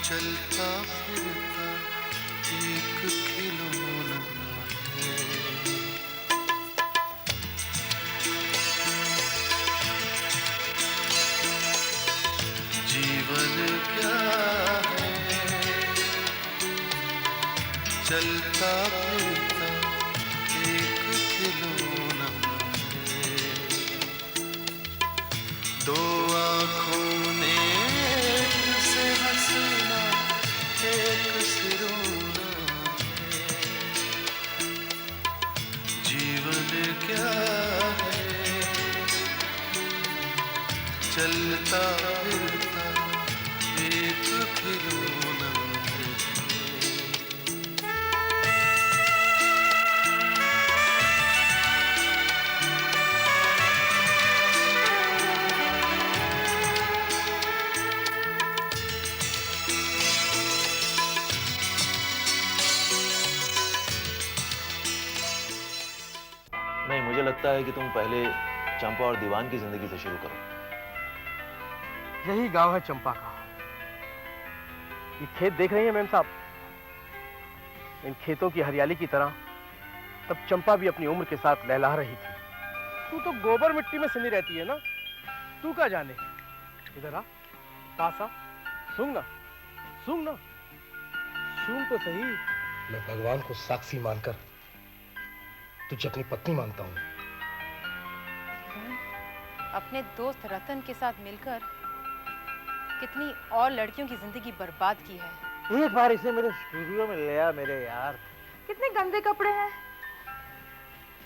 चलता फिरता एक खिलौना है। जीवन क्या है, चलता फिरता एक खिलौना है। दो आँखों ने एक से हंसना, एक से रोना है। जीवन क्या है, चलता फिरता एक खिलौना है। नहीं, मुझे लगता है कि तुम पहले चंपा और दीवान की जिंदगी से शुरू करो। यही गांव है चंपा का। ये खेत देख रही हैं मैम साहब, इन खेतों की हरियाली की तरह तब चंपा भी अपनी उम्र के साथ लहला रही थी। तू तो गोबर मिट्टी में सिनी रहती है ना, तू क्या जाने। इधर आ, पास आ, सूंघ ना, सूंघ ना, सूंघ तो सही। मैं भगवान को साक्षी मानकर तुझे अपनी पत्नी मानता हूँ। अपने दोस्त रतन के साथ मिलकर कितनी और लड़कियों की जिंदगी बर्बाद की है। एक बार इसे मेरे स्टूडियो में ले आ मेरे यार। कितने गंदे कपड़े हैं,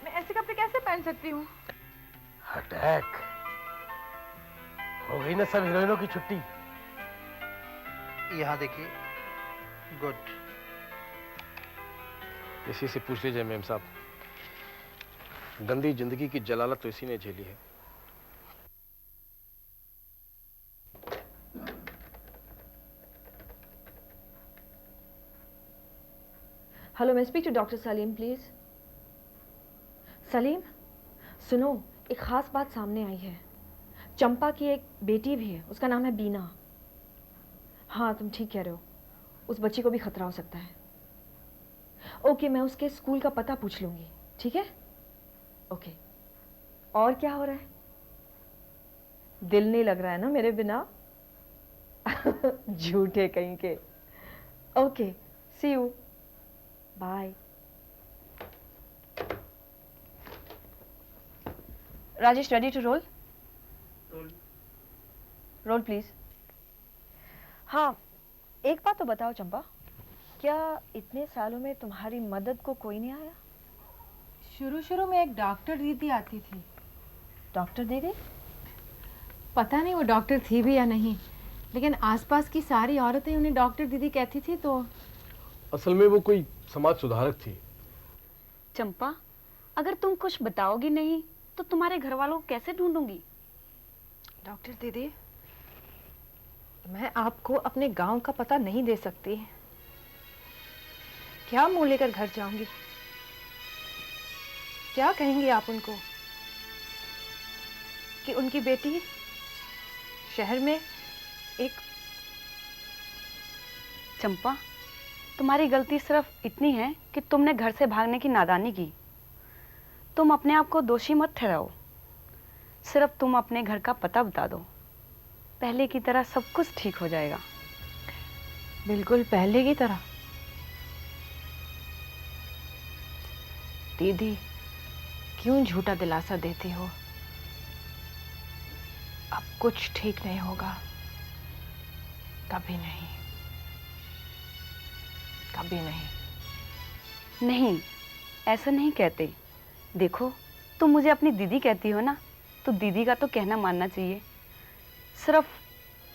मैं ऐसे कपड़े कैसे पहन सकती हूँ। अटैक हो गई ना सब हीरोइनों की छुट्टी। यहाँ देखिए, गुड। इसी से पूछ लीजिए मैम साहब, गंदी जिंदगी की जलालत तो इसी ने झेली है। हेलो, मैं speak to doctor Salim please. Salim सुनो, एक खास बात सामने आई है। चंपा की एक बेटी भी है, उसका नाम है बीना। हाँ, तुम ठीक कह रहे हो, उस बच्ची को भी खतरा हो सकता है। ओके, मैं उसके स्कूल का पता पूछ लूंगी, ठीक है? ओके। और क्या हो रहा है? दिल नहीं लग रहा है ना मेरे बिना? झूठे कहीं के। Okay, see you, bye. Rajesh, ready to roll? Roll please. हाँ, एक बात तो बताओ चंपा, क्या इतने सालों में तुम्हारी मदद को कोई नहीं आया? शुरू में एक डॉक्टर दीदी आती थी। डॉक्टर दीदी? पता नहीं वो डॉक्टर थी भी या नहीं, लेकिन आसपास की सारी औरतें उन्हें डॉक्टर दीदी कहती थी। तो असल में वो कोई समाज सुधारक थी। चंपा, अगर तुम कुछ बताओगी नहीं तो तुम्हारे घर वालों को कैसे ढूंढूंगी? डॉक्टर दीदी, मैं आपको अपने गांव का पता नहीं दे सकती। क्या मुंह लेकर घर जाऊंगी? क्या कहेंगी आप उनको कि उनकी बेटी शहर में एक... चंपा, तुम्हारी गलती सिर्फ इतनी है कि तुमने घर से भागने की नादानी की। तुम अपने आप को दोषी मत ठहराओ। सिर्फ तुम अपने घर का पता बता दो, पहले की तरह सब कुछ ठीक हो जाएगा। बिल्कुल पहले की तरह। दीदी, क्यों झूठा दिलासा देती हो? अब कुछ ठीक नहीं होगा, कभी नहीं, कभी नहीं। नहीं, ऐसा नहीं कहते। देखो, तुम मुझे अपनी दीदी कहती हो ना, तो दीदी का तो कहना मानना चाहिए। सिर्फ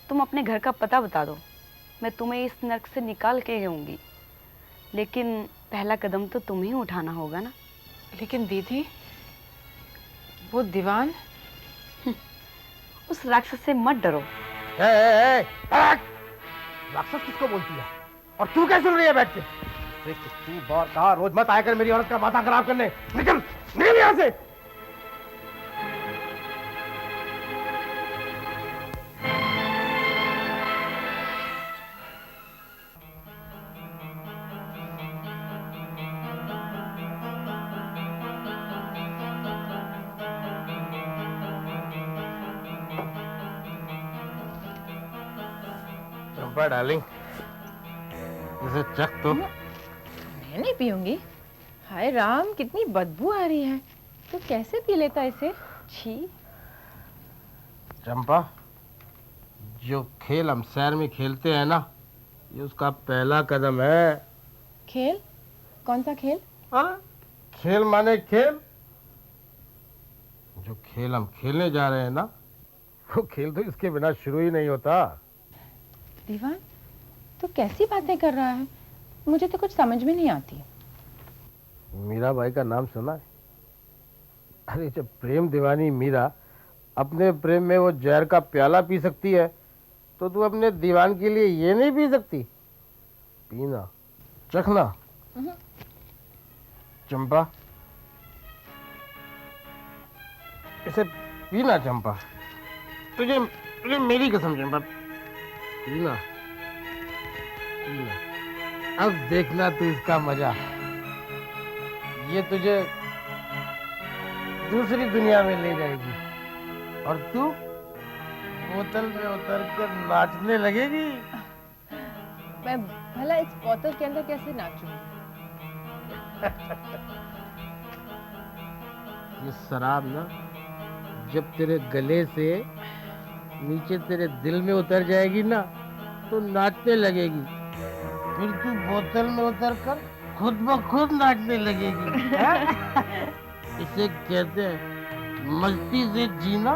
तुम अपने घर का पता बता दो, मैं तुम्हें इस नर्क से निकाल के रहूंगी। लेकिन पहला कदम तो तुम्हें ही उठाना होगा ना। लेकिन दीदी, वो दीवान... उस राक्षस से मत डरो। राक्षस किसको बोलती है? और तू क्या सुन रही है बैठ के? तू बार कहा रोज मत आकर मेरी औरत का माथा खराब करने। निकल, निकल यहाँ से। चंपा डार्लिंग, इसे चख तो। मैं नहीं पीऊंगी। हाय राम, कितनी बदबू आ रही है। तो कैसे पी लेता इसे? छी। चंपा, जो खेल हम शहर में खेलते हैं ना, ये उसका पहला कदम है। खेल? कौन सा खेल? हाँ, खेल माने खेल। जो खेल हम खेलने जा रहे हैं ना, वो खेल तो इसके बिना शुरू ही नहीं होता। दीवान, तू कैसी बातें कर रहा है? मुझे तो कुछ समझ में नहीं आती। मीराबाई का नाम सुना है? अरे जब प्रेम दीवानी मीरा अपने प्रेम में वो जहर का प्याला पी सकती है, तो तू अपने दीवान के लिए ये नहीं पी सकती? पीना, चखना। चंपा, इसे पीना चंपा। तुझे तुझे मेरी कसम चंपा, पीना पीना। अब देखना तू इसका मजा। ये तुझे दूसरी दुनिया में ले जाएगी और तू बोतल में उतरकर नाचने लगेगी। मैं भला इस बोतल के अंदर कैसे नाचूंगी? ये शराब ना जब तेरे गले से नीचे तेरे दिल में उतर जाएगी ना, तो नाचने लगेगी। फिर तू बोतल में उतरकर खुद ब खुद नाचने लगेगी। इसे कहते हैं मस्ती से जीना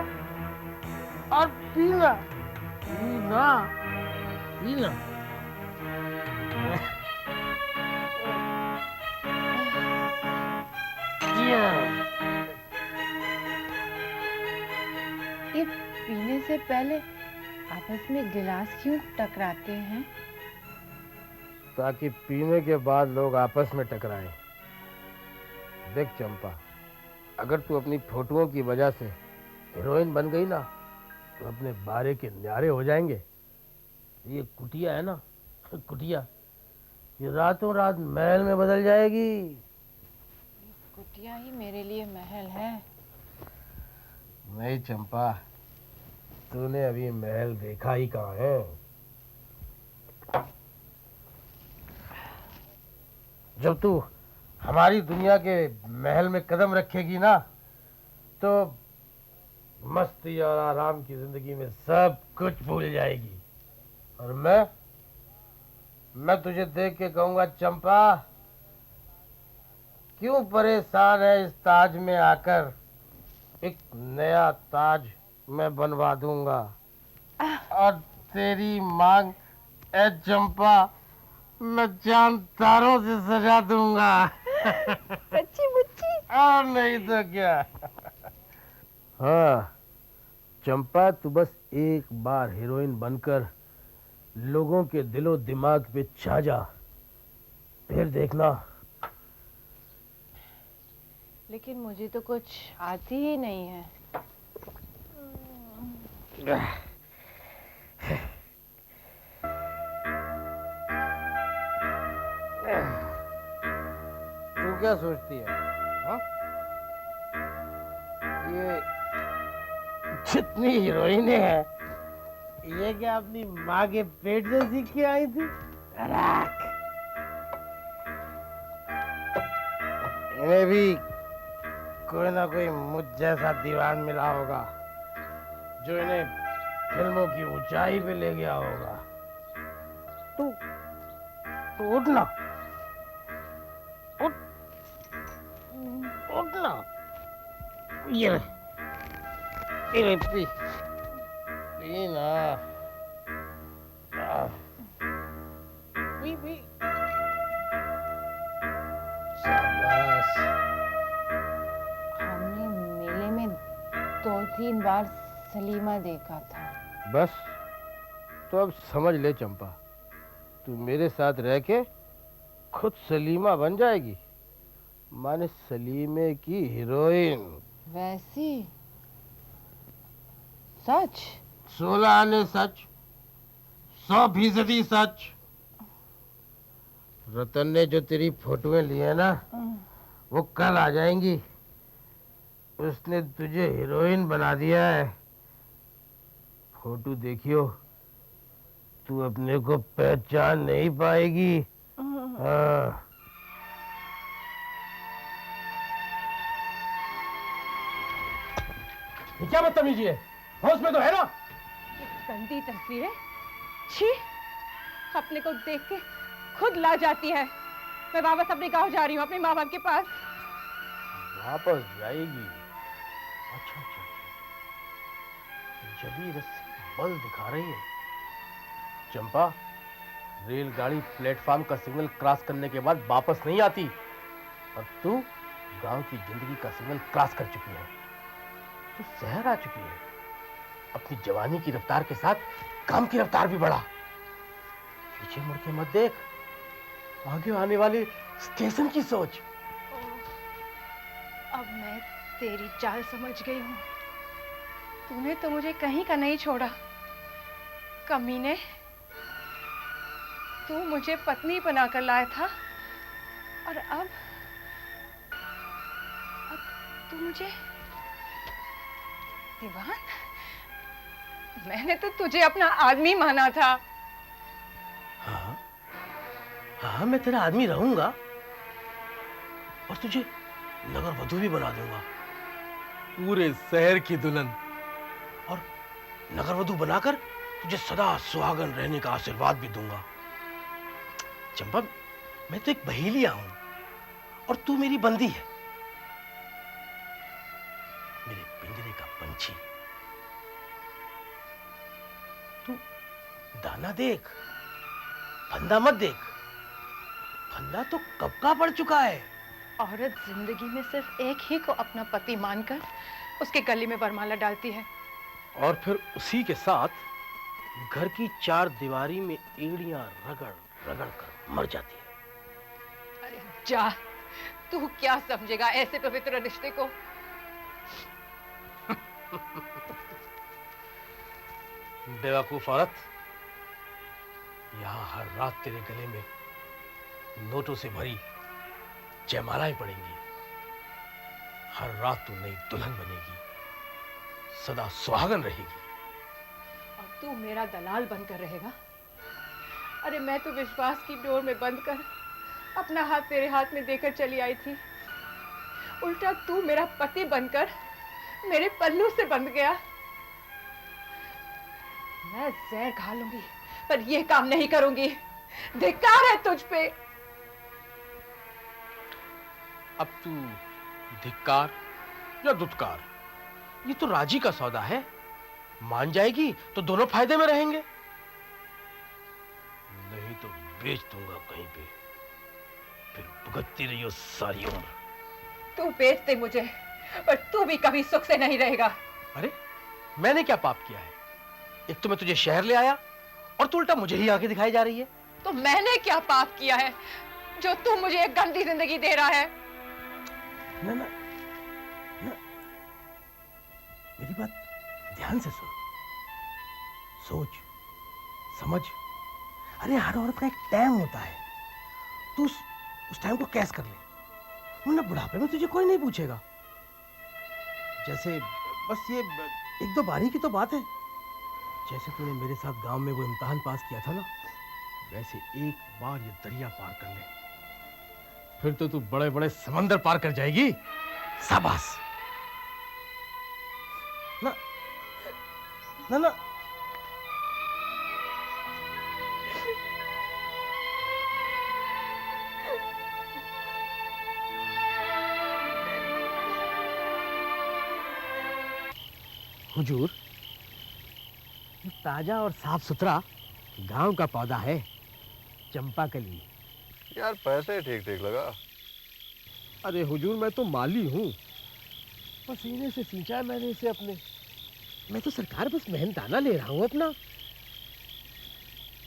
और पीना। पीना पीना। ये पीने से पहले आपस में गिलास क्यों टकराते हैं? ताकि पीने के बाद लोग आपस में टकराएं। देख चंपा, अगर तू अपनी फोटोओं की वजह से हीरोइन बन गई ना, तो अपने बारे के न्यारे हो जाएंगे। ये कुटिया है ना, कुटिया, ये रातों रात महल में बदल जाएगी। कुटिया ही मेरे लिए महल है। नहीं चंपा, तूने अभी महल देखा ही कहाँ है। जब तू हमारी दुनिया के महल में कदम रखेगी ना, तो मस्ती और आराम की जिंदगी में सब कुछ भूल जाएगी। और मैं तुझे देख के कहूंगा, चंपा क्यों परेशान है इस ताज में आकर? एक नया ताज मैं बनवा दूंगा और तेरी मांग ए चंपा मैं चांद तारों से सजा दूंगा। सच्ची मुच्ची? और नहीं तो क्या। हाँ चंपा, तू बस एक बार हीरोइन बनकर लोगों के दिलो दिमाग पे छा जा, फिर देखना। लेकिन मुझे तो कुछ आती ही नहीं है। तू क्या सोचती है? हाँ? ये जितनी हीरोइनें हैं, ये क्या अपनी माँ के पेट से सीख के आई थी? इन्हें भी कोई ना कोई मुझ जैसा दीवान मिला होगा, जो इन्हें फिल्मों की ऊंचाई पे ले गया होगा। तू उठना, उठना। ये पी ना, पी। शाबाश। हमने मेले में 2-3 बार सलीमा देखा था। बस तो अब समझ ले चंपा, तू मेरे साथ रह के खुद सलीमा बन जाएगी, माने सलीमे की हीरोइन। वैसी? सच? 16 आने सच, 100% सच। रतन ने जो तेरी फोटोएं ली है ना, वो कल आ जाएंगी। उसने तुझे हीरोइन बना दिया है। फोटो देखियो, तू अपने को पहचान नहीं पाएगी। हाँ। ये क्या बदतमीजी है? होश में तो है ना? गंदी तस्वीरें, छी, अपने को देख के खुद ला जाती है। मैं वापस अपने गांव जा रही हूँ, अपने माँ बाप के पास। वापस जाएगी? अच्छा अच्छा, जबी रस्सी बल दिखा रही है। चंपा, रेलगाड़ी प्लेटफार्म का सिग्नल क्रॉस करने के बाद वापस नहीं आती, और तू गांव की जिंदगी का सिग्नल क्रॉस कर चुकी है। तू शहर आ चुकी है। अपनी जवानी की रफ्तार के साथ काम की रफ्तार भी बढ़ा। पीछे मुड़ के मत देख, आगे आने वाले स्टेशन की सोच। अब मैं तेरी चाल समझ गई हूँ। तूने तो मुझे कहीं का नहीं छोड़ा, कमीने। तू मुझे पत्नी बनाकर लाया था, और अब तू मुझे दीवान। मैंने तो तुझे अपना आदमी माना था। हाँ हाँ, मैं तेरा आदमी रहूंगा, और तुझे नगर वधू भी बना दूंगा, पूरे शहर की दुल्हन। और नगर वधू बनाकर तुझे सदा सुहागन रहने का आशीर्वाद भी दूंगा। चंपा, मैं तो एक बहेलिया हूं, और तू मेरी बंदी है, मेरे पिंजरे का पंछी। तू दाना देख, फंदा मत देख। फंदा तो कब का पड़ चुका है। औरत जिंदगी में सिर्फ एक ही को अपना पति मानकर उसके गले में वरमाला डालती है, और फिर उसी के साथ घर की चार दीवारी में एड़ियां रगड़ रगड़ कर मर जाती है। अरे जा, तू क्या समझेगा ऐसे पवित्र रिश्ते को। बेवकूफ औरत, यहां हर रात तेरे गले में नोटों से भरी जयमालाएं पड़ेंगी। हर रात तू नई दुल्हन बनेगी, सदा सुहागन रहेगी। और तू मेरा दलाल बनकर रहेगा। अरे मैं तो विश्वास की डोर में बंद कर अपना हाथ तेरे हाथ में देकर चली आई थी, उल्टा तू मेरा पति बनकर मेरे पल्लू से बंध गया। मैं जहर खा लूंगी, पर यह काम नहीं करूंगी। धिक्कार है तुझ पे। अब तू धिक्कार या दुत्कार, ये तो राजी का सौदा है। मान जाएगी तो दोनों फायदे में रहेंगे, नहीं तो बेच दूंगा कहीं पे, फिर भुगतती रहियो सारी उम्र। तू बेच दे मुझे, पर तू भी कभी सुख से नहीं रहेगा। अरे मैंने क्या पाप किया है? एक तो मैं तुझे शहर ले आया, और तू उल्टा मुझे ही आके दिखाई जा रही है। तो मैंने क्या पाप किया है जो तू मुझे एक गंदी जिंदगी दे रहा है? ना ना ना, मेरी बात ध्यान से सुन, सोच समझ। अरे हर औरत का एक टाइम होता है, तू उस टाइम को कैस कर ले, वरना बुढ़ापे में तुझे कोई नहीं पूछेगा। जैसे बस ये एक दो बारी की तो बात है। जैसे तूने मेरे साथ गांव में वो इम्तिहान पास किया था ना, वैसे एक बार ये दरिया पार कर ले, फिर तो तू बड़े बड़े समंदर पार कर जाएगी। शाबाश। ना ना ना, हुजूर, ये ताजा और साफ सुथरा गांव का पौधा है, चंपा कली। यार पैसे ठीक ठीक लगा। अरे हुजूर, मैं तो माली हूँ, पसीने से सींचा है मैंने इसे अपने। मैं तो सरकार बस मेहनताना ले रहा हूँ अपना।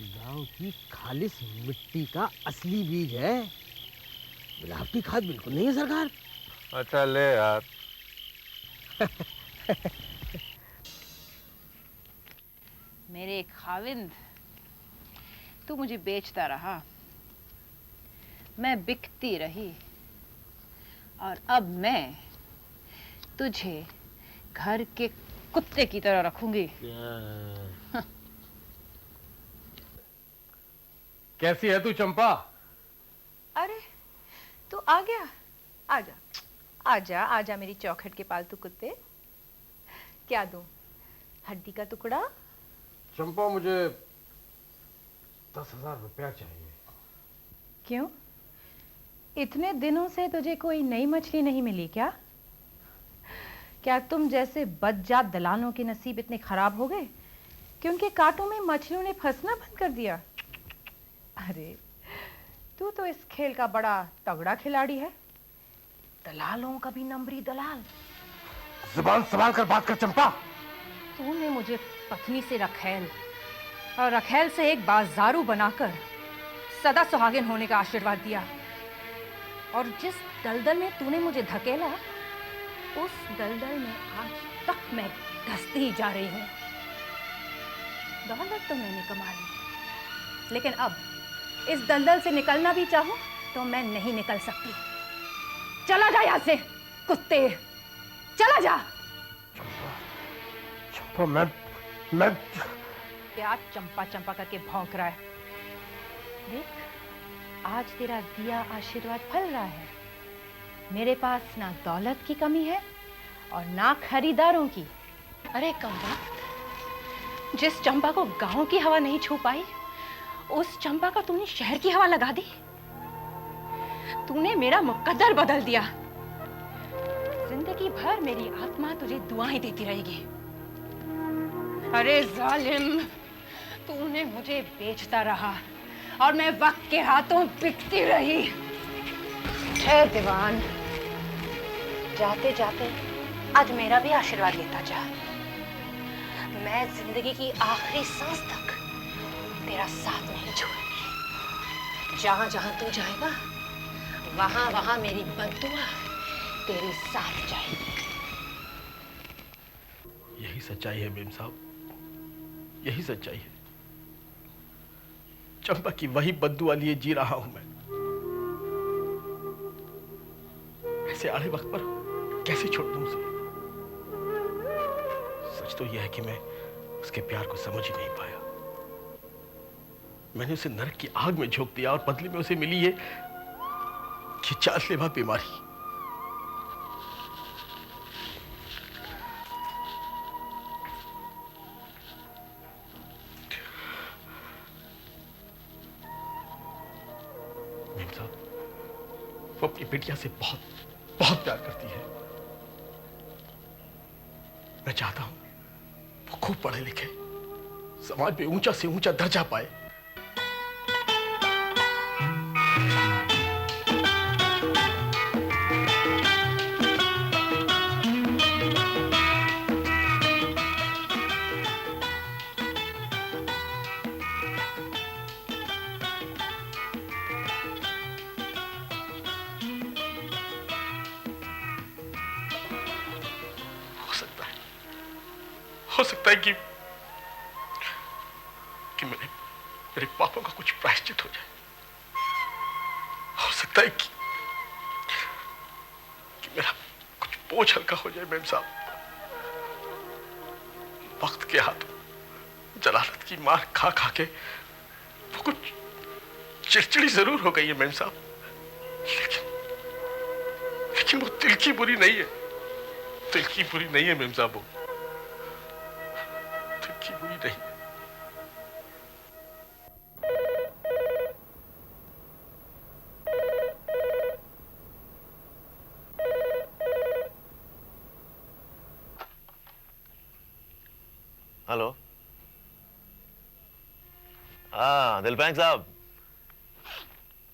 गांव की खालिस मिट्टी का असली बीज है, मिलावटी खाद बिल्कुल नहीं है सरकार। अच्छा ले यार। मेरे खाविंद, तू मुझे बेचता रहा, मैं बिकती रही, और अब मैं तुझे घर के कुत्ते की तरह रखूंगी। कैसी है तू चंपा? अरे तू आ गया। आजा आजा आजा मेरी चौखट के पालतू कुत्ते। क्या दूं? हड्डी का टुकड़ा? चंपा मुझे 10,000 रुपया चाहिए। क्यों? इतने दिनों से तुझे कोई नई मछली नहीं मिली क्या? क्या तुम जैसे बदजात दलालों के नसीब इतने खराब हो गए कि उनके कांटों में मछलियों ने फंसना बंद कर दिया? अरे तू तो इस खेल का बड़ा तगड़ा खिलाड़ी है। दलालों का भी नंबरी दलाल। जुबान संभाल कर बात कर चंपा। तूने मुझे पत्नी से रखेल और रखेल से एक बाजारू बनाकर सदा सुहागिन होने का आशीर्वाद दिया, और जिस दलदल में तूने मुझे धकेला उस दलदल में आज तक मैं धंसती ही जा रही हूँ। दौलत तो मैंने कमा ली, लेकिन अब इस दलदल से निकलना भी चाहूं तो मैं नहीं निकल सकती। चला जा यहाँ से कुत्ते, चला जा। चंपा मैं क्या चंपा चंपा करके भौंक रहा है? देख, आज तेरा दिया आशीर्वाद फल रहा है। मेरे पास ना दौलत की कमी है और ना खरीदारों की। अरे कमबख्त, जिस चंपा को गांव की हवा नहीं छू पाई, उस चंपा का तूने शहर की हवा लगा दी। तूने मेरा मुकद्दर बदल दिया। जिंदगी भर मेरी आत्मा तुझे दुआएं देती रहेगी। अरे जालिम, तूने मुझे बेचता रहा और मैं वक्त के हाथों बिकती रही। है दीवान, जाते जाते आज मेरा भी आशीर्वाद लेता जा। मैं जिंदगी की आखिरी सांस तक तेरा साथ नहीं छोड़ूंगी। जहां जहां तू जाएगा वहां वहां मेरी बद्दुआ तेरे साथ जाएगी। यही सच्चाई है मेम साहब, यही सच्चाई है। चंपा की वही बद्दुआ लिए जी रहा हूं मैं। ऐसे आड़े वक्त पर कैसे छोड़ दूं उसे? सच तो यह है कि मैं उसके प्यार को समझ ही नहीं पाया। मैंने उसे नरक की आग में झोंक दिया और बदले में उसे मिली ये जानलेवा बीमारी। मेम साहब, वो अपनी बेटिया से बहुत बहुत प्यार करती है। मैं चाहता हूं वो खूब पढ़े लिखे, समाज में ऊंचा से ऊंचा दर्जा पाए। हो सकता है कि मेरे पापों का कुछ प्रायश्चित हो जाए। हो सकता है कि मेरा कुछ बोझ हल्का हो जाए। मेम साहब, वक्त के हाथों जलालत की मार खा खा के वो कुछ चिड़चिड़ी जरूर हो गई है मेम साहब, लेकिन वो दिल की बुरी नहीं है। दिल की बुरी नहीं है मेम साहब, वो दिल की बुरी नहीं है। हेलो, हाँ दिलपैंक साहब,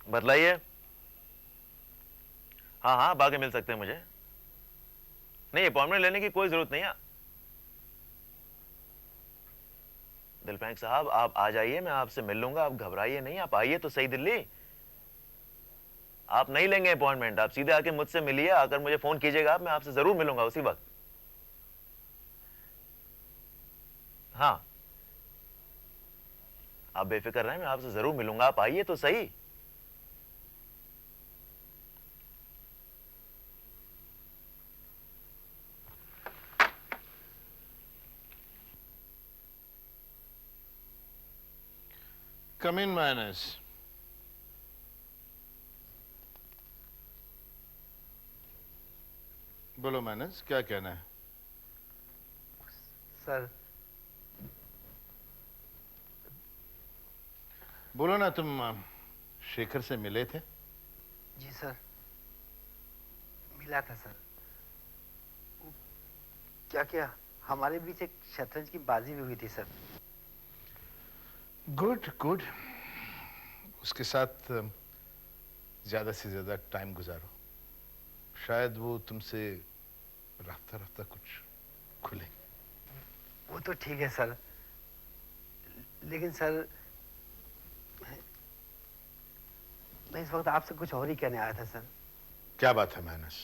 बतलाइए। हाँ हाँ, बाकी मिल सकते हैं मुझे। नहीं, अपॉइंटमेंट लेने की कोई जरूरत नहीं है। दिलपैंक साहब, आप आ जाइए, मैं आपसे मिल लूंगा। आप घबराइए नहीं, आप आइए तो सही दिल्ली। आप नहीं लेंगे अपॉइंटमेंट, आप सीधे आके मुझसे मिलिए। आकर मुझे फोन कीजिएगा, मैं आपसे जरूर मिलूंगा उसी वक्त। हाँ, आप बेफिक्र रहें, मैं आपसे जरूर मिलूंगा। आप आइए तो सही। Come in, Mayaness. बोलो मानस, क्या कहना है? सर बोलो ना, तुम शेखर से मिले थे? जी सर, मिला था सर। क्या क्या हमारे बीच एक शतरंज की बाजी भी हुई थी सर। Good good. उसके साथ ज्यादा से ज्यादा टाइम गुजारो, शायद वो तुमसे राफ्ता राफ्ता कुछ खुले। वो तो ठीक है सर, लेकिन सर मैं इस वक्त आपसे कुछ और ही कहने आया था सर। क्या बात है मानस?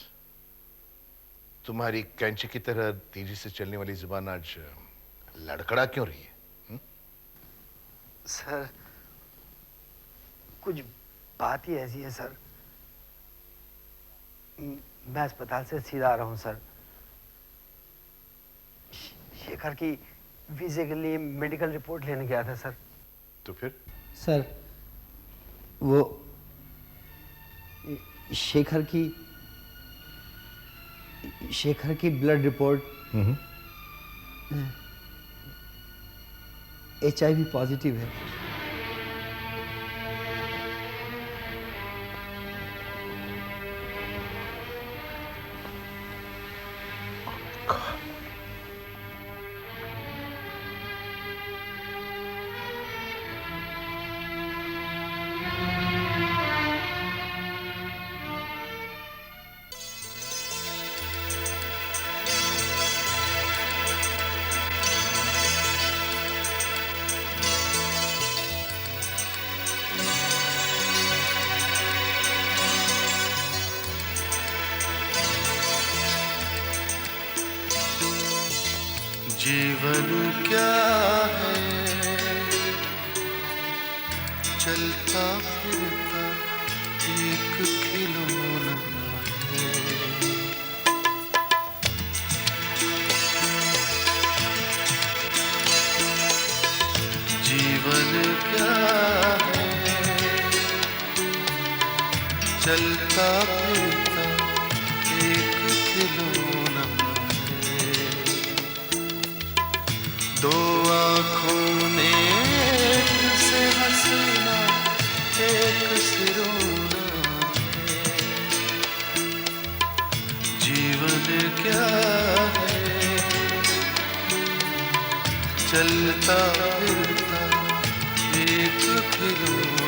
तुम्हारी कैंची की तरह तेजी से चलने वाली जुबान आज लड़खड़ा क्यों रही है? सर कुछ बात ही ऐसी है सर। मैं अस्पताल से सीधा आ रहा हूँ सर। शेखर की वीजे के लिए मेडिकल रिपोर्ट लेने गया था सर। तो फिर? सर वो शेखर की ब्लड रिपोर्ट HIV पॉजिटिव है। जीवन क्या है, चलता फिरता एक खिलौना है। जीवन क्या है, चलता फिरता एक खिलौना है। दो आँखों ने एक से हंसना, एक से रोना है। जीवन क्या है, चलता फिरता एक खिलौना